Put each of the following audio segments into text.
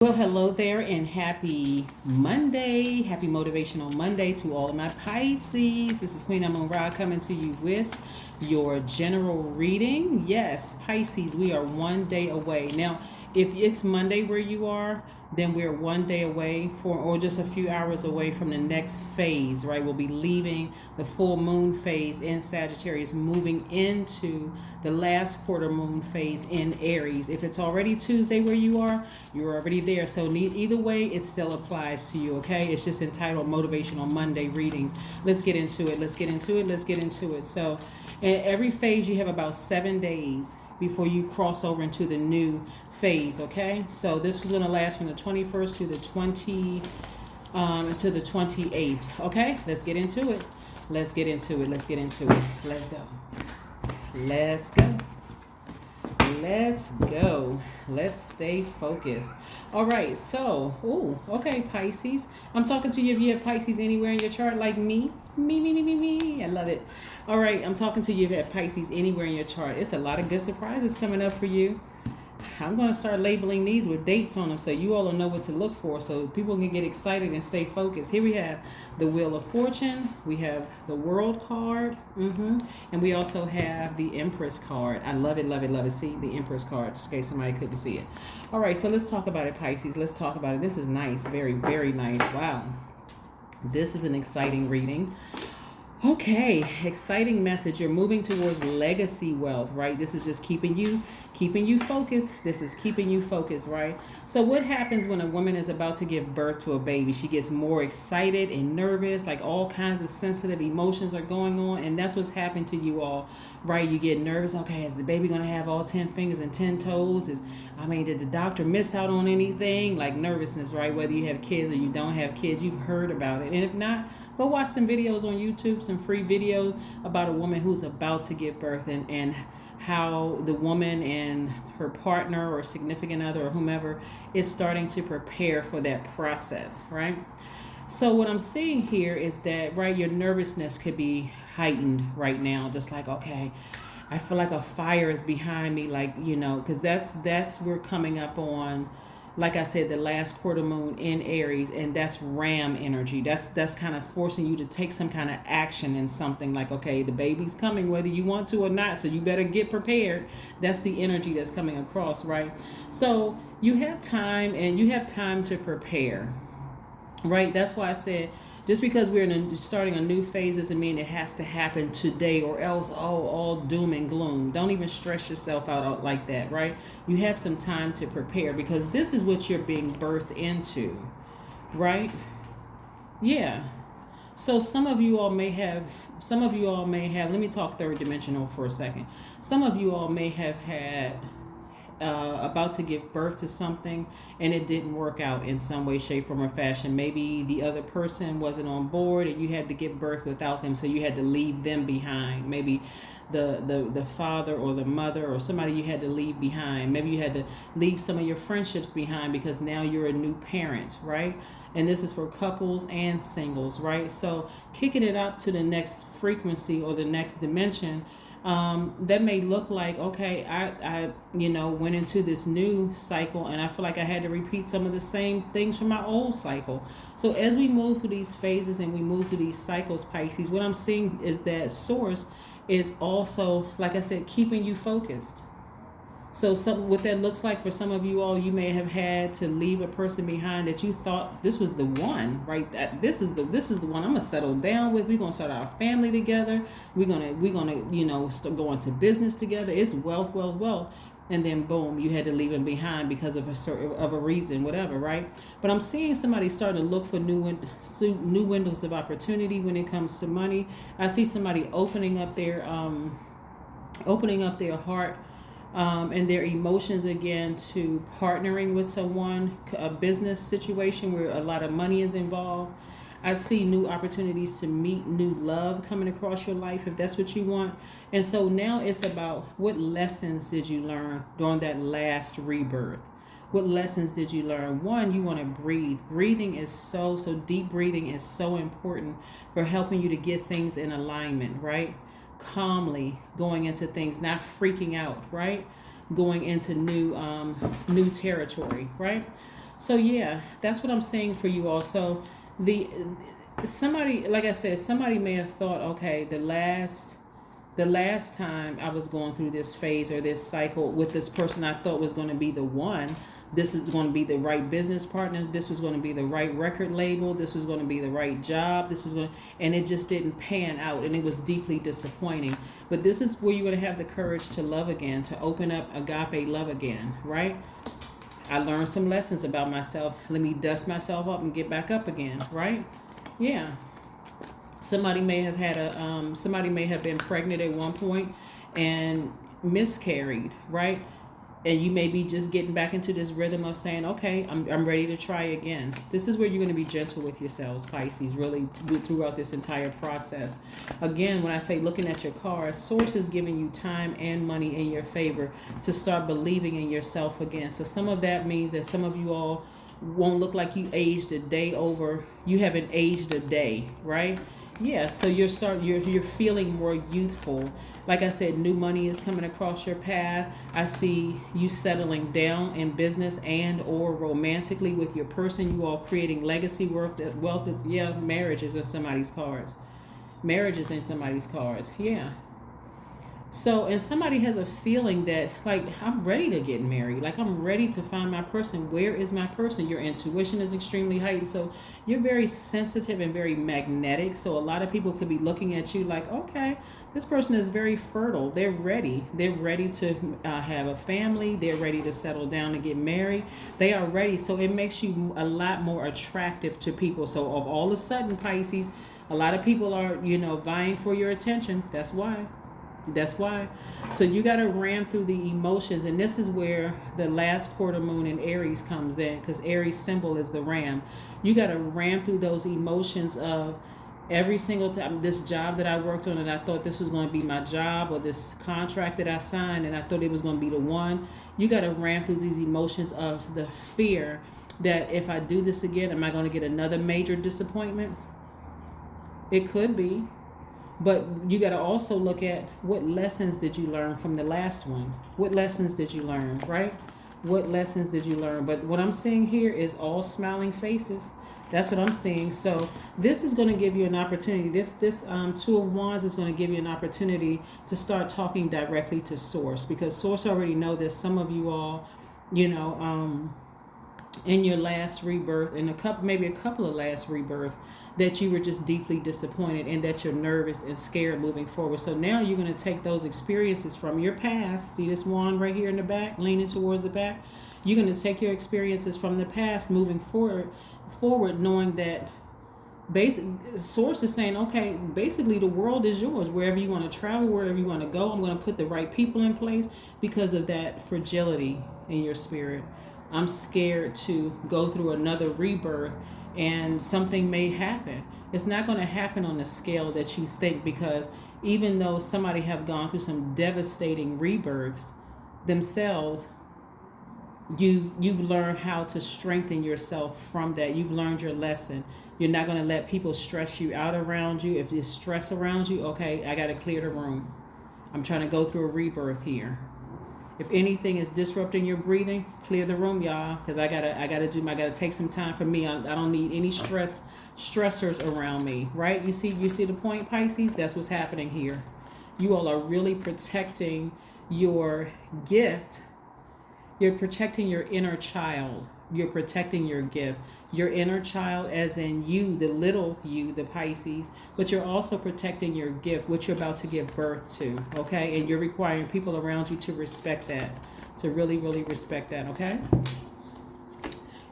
Well, hello there, and happy Monday. Happy Motivational Monday to all of my Pisces. This is Queen Amun Ra coming to you with your general reading. Yes, Pisces, we are one day away. Now, if it's Monday where you are, then we're one day away or just a few hours away from the next phase, right? We'll be leaving the full moon phase in Sagittarius, moving into the last quarter moon phase in Aries. If it's already Tuesday where you are, you're already there. So either way, it still applies to you, okay? It's just entitled Motivational Monday Readings. Let's get into it. Let's get into it. Let's get into it. So in every phase, you have about 7 days before you cross over into the new phase, okay? So this was going to last from the 21st to the 28th, okay? Let's get into it. Let's get into it. Let's get into it. Let's go. Let's go. Let's go. Let's stay focused. All right. So, okay, Pisces. I'm talking to you if you have Pisces anywhere in your chart, like me. Me. I love it. All right. I'm talking to you if you have Pisces anywhere in your chart. It's a lot of good surprises coming up for you. I'm going to start labeling these with dates on them so you all will know what to look for so people can get excited and stay focused. Here we have the Wheel of Fortune. We have the World card. And we also have the Empress card. I love it, love it, love it. See, the Empress card, just in case somebody couldn't see it. All right, so let's talk about it, Pisces. Let's talk about it. This is nice. Very, very nice. Wow. This is an exciting reading. Okay, exciting message. You're moving towards legacy wealth, right? This is just keeping you focused. This is keeping you focused, right? So what happens when a woman is about to give birth to a baby? She gets more excited and nervous, like all kinds of sensitive emotions are going on, and that's what's happened to you all, right? You get nervous. Okay, is the baby going to have all 10 fingers and 10 toes? Did the doctor miss out on anything? Like nervousness, right? Whether you have kids or you don't have kids, you've heard about it. And if not, go watch some videos on YouTube, some free videos about a woman who's about to give birth and how the woman and her partner or significant other or whomever is starting to prepare for that process, right? So what I'm seeing here is that, right, your nervousness could be heightened right now, just like, okay, I feel like a fire is behind me, like, because that's we're coming up on, like I said, the last quarter moon in Aries, and that's Ram energy. That's kind of forcing you to take some kind of action in something, like, okay, the baby's coming whether you want to or not, so you better get prepared. That's the energy that's coming across, right? So you have time, and you have time to prepare, right? That's why I said, just because we're starting a new phase doesn't mean it has to happen today, or else, all doom and gloom. Don't even stress yourself out like that, right? You have some time to prepare because this is what you're being birthed into, right? Yeah. So some of you all may have, let me talk third dimensional for a second. Some of you all may have had about to give birth to something and it didn't work out in some way, shape, form, or fashion. Maybe the other person wasn't on board and you had to give birth without them, so you had to leave them behind. Maybe the father or the mother or somebody you had to leave behind. Maybe you had to leave some of your friendships behind because now you're a new parent, right? And this is for couples and singles, right? So kicking it up to the next frequency or the next dimension, that may look like, okay, I went into this new cycle and I feel like I had to repeat some of the same things from my old cycle. So as we move through these phases and we move through these cycles, Pisces, what I'm seeing is that source is also, like I said, keeping you focused. So what that looks like for some of you all, you may have had to leave a person behind that you thought this was the one, right? That this is the one I'm gonna settle down with. We're gonna start our family together. We're gonna start going to business together. It's wealth, wealth, wealth. And then boom, you had to leave them behind because of a reason, whatever, right? But I'm seeing somebody starting to look for new windows of opportunity when it comes to money. I see somebody opening up their heart and their emotions again to partnering with someone, a business situation where a lot of money is involved. I see new opportunities to meet new love coming across your life if that's what you want. And so now it's about, what lessons did you learn during that last rebirth? What lessons did you learn? One, you want to breathe. Breathing is so deep breathing is so important for helping you to get things in alignment, right? Calmly going into things, not freaking out, right? Going into new territory, right? So yeah, that's what I'm saying for you all. So the somebody, like I said, somebody may have thought, okay, the last time I was going through this phase or this cycle with this person I thought was going to be the one, this is going to be the right business partner, this was going to be the right record label, this was going to be the right job, this was going to, and it just didn't pan out, and it was deeply disappointing. But this is where you're going to have the courage to love again, to open up agape love again, right? I learned some lessons about myself. Let me dust myself up and get back up again, right? Yeah. Somebody may have had somebody may have been pregnant at one point and miscarried, right? And you may be just getting back into this rhythm of saying, okay, I'm ready to try again. This is where you're going to be gentle with yourselves, Pisces, really throughout this entire process. Again, when I say looking at your cards, Source is giving you time and money in your favor to start believing in yourself again. So some of that means that some of you all won't look like you aged a day over. You haven't aged a day, right? Yeah, so you're feeling more youthful. Like I said, new money is coming across your path. I see you settling down in business and or romantically with your person. You all creating legacy wealth. Yeah, marriage is in somebody's cards. Marriage is in somebody's cards. Yeah. So, and somebody has a feeling that, like, I'm ready to get married. Like, I'm ready to find my person. Where is my person? Your intuition is extremely heightened. So, you're very sensitive and very magnetic. So, a lot of people could be looking at you like, okay, this person is very fertile. They're ready. They're ready to have a family. They're ready to settle down and get married. They are ready. So, it makes you a lot more attractive to people. So, of all of a sudden, Pisces, a lot of people are, vying for your attention. That's why. That's why. So you got to ram through the emotions. And this is where the last quarter moon in Aries comes in, because Aries symbol is the ram. You got to ram through those emotions of every single time this job that I worked on and I thought this was going to be my job, or this contract that I signed and I thought it was going to be the one. You got to ram through these emotions of the fear that if I do this again, am I going to get another major disappointment? It could be. But you got to also look at what lessons did you learn from the last one? What lessons did you learn, right? What lessons did you learn? But what I'm seeing here is all smiling faces. That's what I'm seeing. So this is going to give you an opportunity. This Two of Wands is going to give you an opportunity to start talking directly to Source, because Source already know that some of you all, in your last rebirth, and maybe a couple of last rebirths, that you were just deeply disappointed and that you're nervous and scared moving forward. So now you're going to take those experiences from your past. See this wand right here in the back, leaning towards the back? You're going to take your experiences from the past moving forward, knowing that Source is saying, okay, basically the world is yours. Wherever you want to travel, wherever you want to go, I'm going to put the right people in place because of that fragility in your spirit. I'm scared to go through another rebirth and something may happen. It's not going to happen on the scale that you think, because even though somebody have gone through some devastating rebirths themselves, you've learned how to strengthen yourself from that. You've learned your lesson. You're not going to let people stress you out around you. If there's stress around you, okay, I got to clear the room. I'm trying to go through a rebirth here. If anything is disrupting your breathing, clear the room, y'all, because I gotta take some time for me. I don't need any stressors around me, right? You see the point, Pisces? That's what's happening here. You all are really protecting your gift. You're protecting your inner child. You're protecting your gift. Your inner child, as in you, the little you, the Pisces, but you're also protecting your gift, which you're about to give birth to, okay? And you're requiring people around you to respect that, to really, really respect that, okay?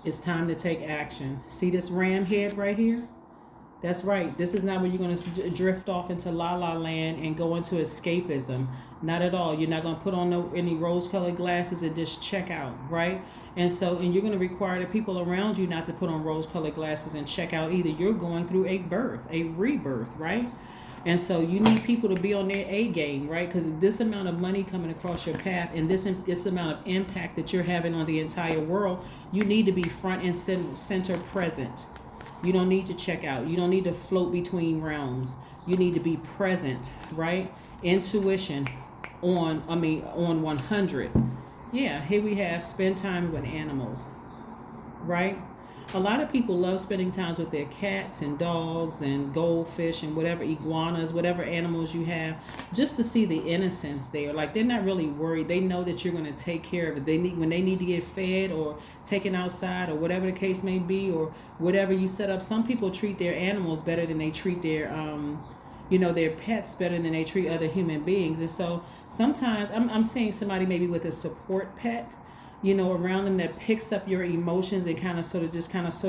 It's time to take action. See this ram head right here? That's right. This is not where you're going to drift off into la-la land and go into escapism. Not at all. You're not going to put on any rose-colored glasses and just check out, right? And you're going to require the people around you not to put on rose-colored glasses and check out either. You're going through a rebirth, right? And so you need people to be on their A game, right? Because this amount of money coming across your path and this amount of impact that you're having on the entire world, you need to be front and center present. You don't need to check out. You don't need to float between realms. You need to be present, right? Intuition on 100. Yeah, here we have spend time with animals. right? A lot of people love spending time with their cats and dogs and goldfish and whatever, iguanas, whatever animals you have, just to see the innocence there. Like, they're not really worried. They know that you're going to take care of it. When they need to get fed or taken outside or whatever the case may be, or whatever you set up. Some people treat their animals better than they treat their their pets better than they treat other human beings. And so sometimes I'm seeing somebody maybe with a support pet, around them, that picks up your emotions and kind of sort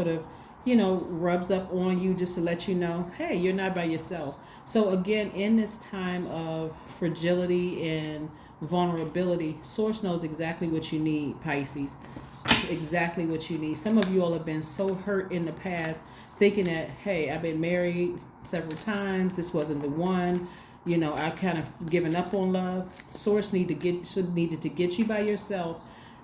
of, rubs up on you just to let you know, hey, you're not by yourself. So again, in this time of fragility and vulnerability, Source knows exactly what you need, Pisces. Exactly what you need. Some of you all have been so hurt in the past, thinking that, hey, I've been married several times, this wasn't the one, I've kind of given up on love. Source needed to get you by yourself,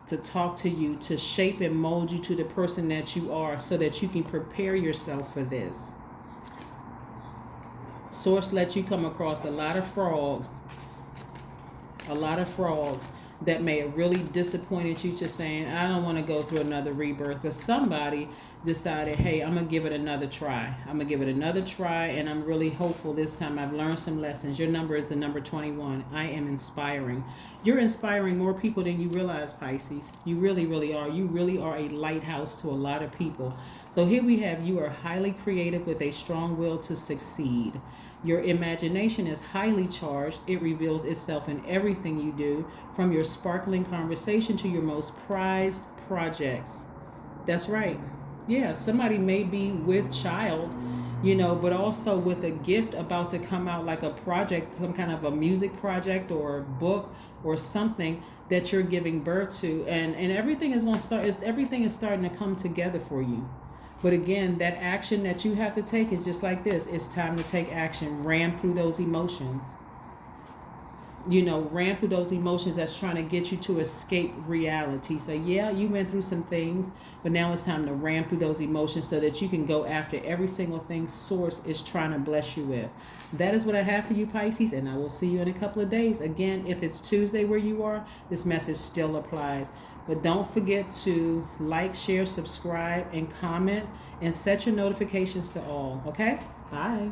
to talk to you, to shape and mold you to the person that you are, so that you can prepare yourself for this. Source let you come across a lot of frogs that may have really disappointed you, to saying, I don't want to go through another rebirth. But somebody decided, hey, I'm going to give it another try. And I'm really hopeful this time. I've learned some lessons. Your number is the number 21. I am inspiring. You're inspiring more people than you realize, Pisces. You really, really are. You really are a lighthouse to a lot of people. So here we have, you are highly creative with a strong will to succeed. Your imagination is highly charged. It reveals itself in everything you do, from your sparkling conversation to your most prized projects. That's right. Yeah, somebody may be with child, but also with a gift about to come out, like a project, some kind of a music project or a book or something that you're giving birth to. And everything is going to start, everything is starting to come together for you. But again, that action that you have to take is just like this. It's time to take action. Ram through those emotions. Ram through those emotions that's trying to get you to escape reality. So yeah, you went through some things, but now it's time to ram through those emotions so that you can go after every single thing Source is trying to bless you with. That is what I have for you, Pisces, and I will see you in a couple of days. Again, if it's Tuesday where you are, this message still applies. But don't forget to like, share, subscribe, and comment, and set your notifications to all. Okay? Bye.